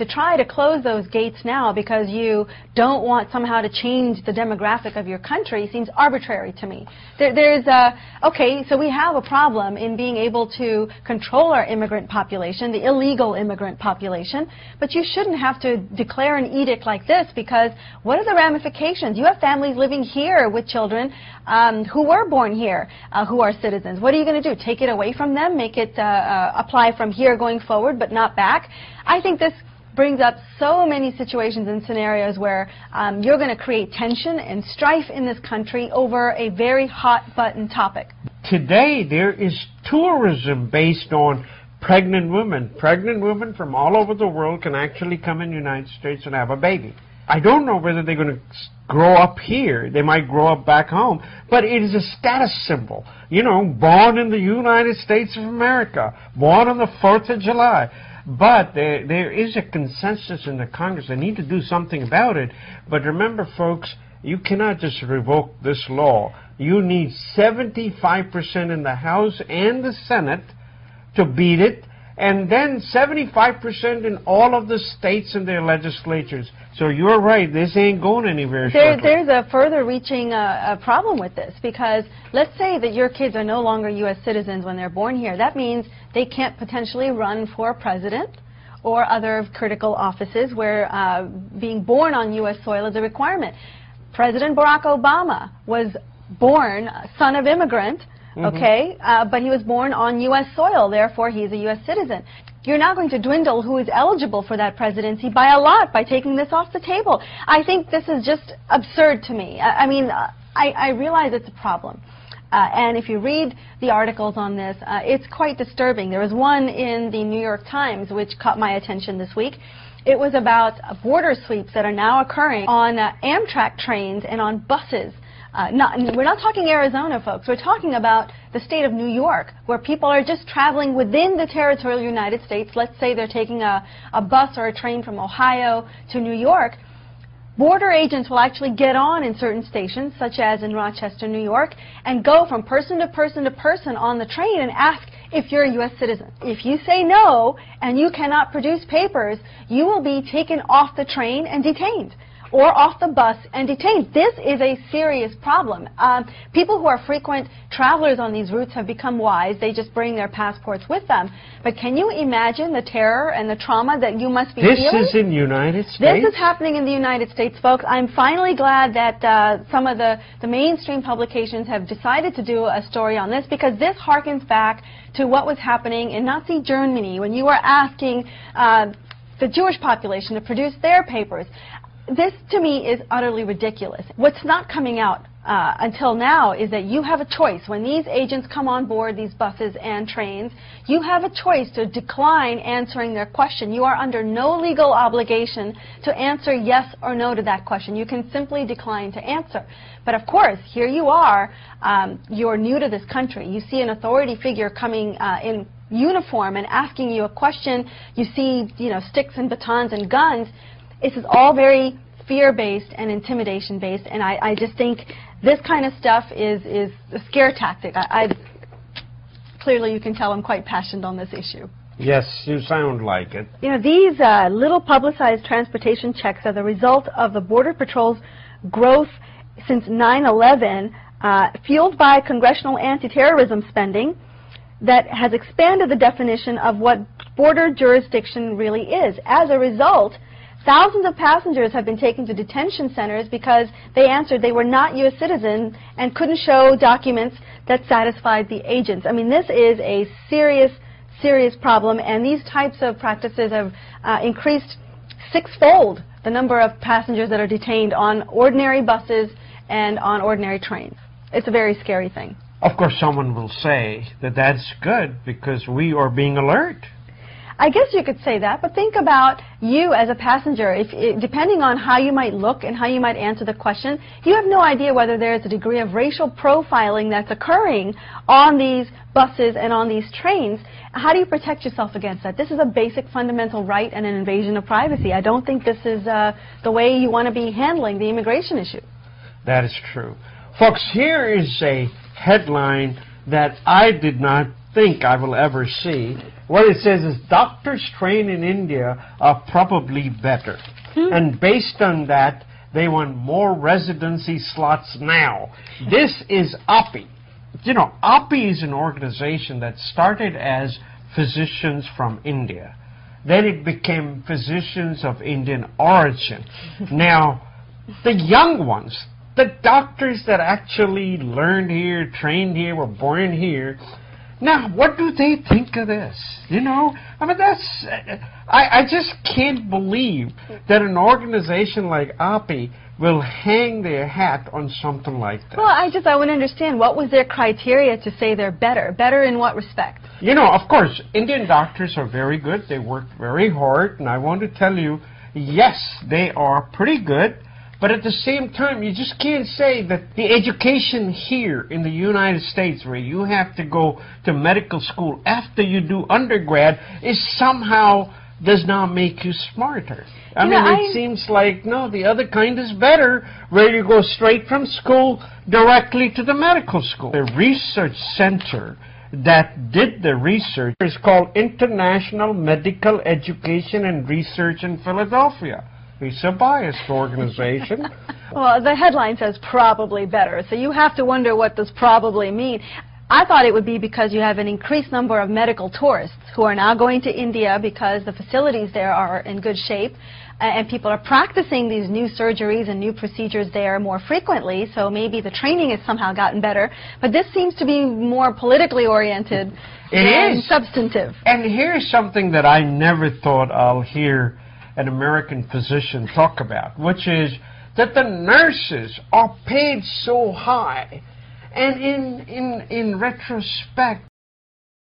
to try to close those gates now because you don't want somehow to change the demographic of your country seems arbitrary to me. Okay, so we have a problem in being able to control our immigrant population, the illegal immigrant population, but you shouldn't have to declare an edict like this because what are the ramifications? You have families living here with children who were born here, who are citizens. What are you going to do? Take it away from them? Make it apply from here going forward but not back? I think this brings up so many situations and scenarios where you're going to create tension and strife in this country over a very hot button topic. Today there is tourism based on pregnant women. Pregnant women from all over the world can actually come in the United States and have a baby. I don't know whether they're going to grow up here. They might grow up back home. But it is a status symbol. You know, born in the United States of America, born on the 4th of July. But there is a consensus in the Congress. They need to do something about it. But remember, folks, you cannot just revoke this law. You need 75% in the House and the Senate to beat it, and then 75% in all of the states and their legislatures. So you're right, this ain't going anywhere shortly. There's a further reaching problem with this, because let's say that your kids are no longer U.S. citizens when they're born here. That means they can't potentially run for president or other critical offices where being born on U.S. soil is a requirement. President Barack Obama was born son of immigrant, okay, but he was born on U.S. soil, therefore he's a U.S. citizen. You're now going to dwindle who is eligible for that presidency by a lot by taking this off the table. I think this is just absurd to me. I realize it's a problem. And if you read the articles on this, it's quite disturbing. There was one in the New York Times which caught my attention this week. It was about border sweeps that are now occurring on Amtrak trains and on buses. We're not talking Arizona, folks. We're talking about the state of New York, where people are just traveling within the territorial United States. Let's say they're taking a bus or a train from Ohio to New York. Border agents will actually get on in certain stations, such as in Rochester, New York, and go from person to person to person on the train and ask if you're a U.S. citizen. If you say no and you cannot produce papers, you will be taken off the train and detained, or off the bus and detained. This is a serious problem. People who are frequent travelers on these routes have become wise. They just bring their passports with them. But can you imagine the terror and the trauma that you must be feeling? This is in the United States? This is happening in the United States, folks. I'm finally glad that some of the mainstream publications have decided to do a story on this, because this harkens back to what was happening in Nazi Germany when you were asking the Jewish population to produce their papers. This, to me, is utterly ridiculous. What's not coming out until now is that you have a choice. When these agents come on board these buses and trains, you have a choice to decline answering their question. You are under no legal obligation to answer yes or no to that question. You can simply decline to answer. But of course, here you are, you're new to this country. You see an authority figure coming in uniform and asking you a question. You see, sticks and batons and guns. This is all very fear-based and intimidation-based, and I just think this kind of stuff is a scare tactic. Clearly, you can tell I'm quite passionate on this issue. Yes, you sound like it. These little publicized transportation checks are the result of the Border Patrol's growth since 9/11, fueled by congressional anti-terrorism spending that has expanded the definition of what border jurisdiction really is. As a result, thousands of passengers have been taken to detention centers because they answered they were not U.S. citizens and couldn't show documents that satisfied the agents. I mean, this is a serious, serious problem, and these types of practices have increased sixfold the number of passengers that are detained on ordinary buses and on ordinary trains. It's a very scary thing. Of course, someone will say that that's good because we are being alert. I guess you could say that, but think about you as a passenger. Depending on how you might look and how you might answer the question, you have no idea whether there's a degree of racial profiling that's occurring on these buses and on these trains. How do you protect yourself against that? This is a basic fundamental right and an invasion of privacy. I don't think this is the way you want to be handling the immigration issue. That is true. Folks, here is a headline that I did not think I will ever see. What it says is doctors trained in India are probably better. And based on that, they want more residency slots now. This is API. You know, API is an organization that started as physicians from India. Then it became physicians of Indian origin. Now, the young ones, the doctors that actually learned here, trained here, were born here, now, what do they think of this? You know, I mean, that's, I just can't believe that an organization like API will hang their hat on something like that. Well, I want to understand, what was their criteria to say they're better? Better in what respect? You know, of course, Indian doctors are very good. They work very hard, and I want to tell you, yes, they are pretty good. But at the same time, you just can't say that the education here in the United States, where you have to go to medical school after you do undergrad, is somehow does not make you smarter. I mean, it seems like, no, the other kind is better, where you go straight from school directly to the medical school. The research center that did the research is called International Medical Education and Research in Philadelphia. It's a biased organization. Well, the headline says probably better, so you have to wonder what does probably mean. I thought it would be because you have an increased number of medical tourists who are now going to India because the facilities there are in good shape, and people are practicing these new surgeries and new procedures there more frequently, so maybe the training has somehow gotten better. But this seems to be more politically oriented than substantive. And here's something that I never thought I'll hear an American physician talk about, which is that the nurses are paid so high, and in retrospect,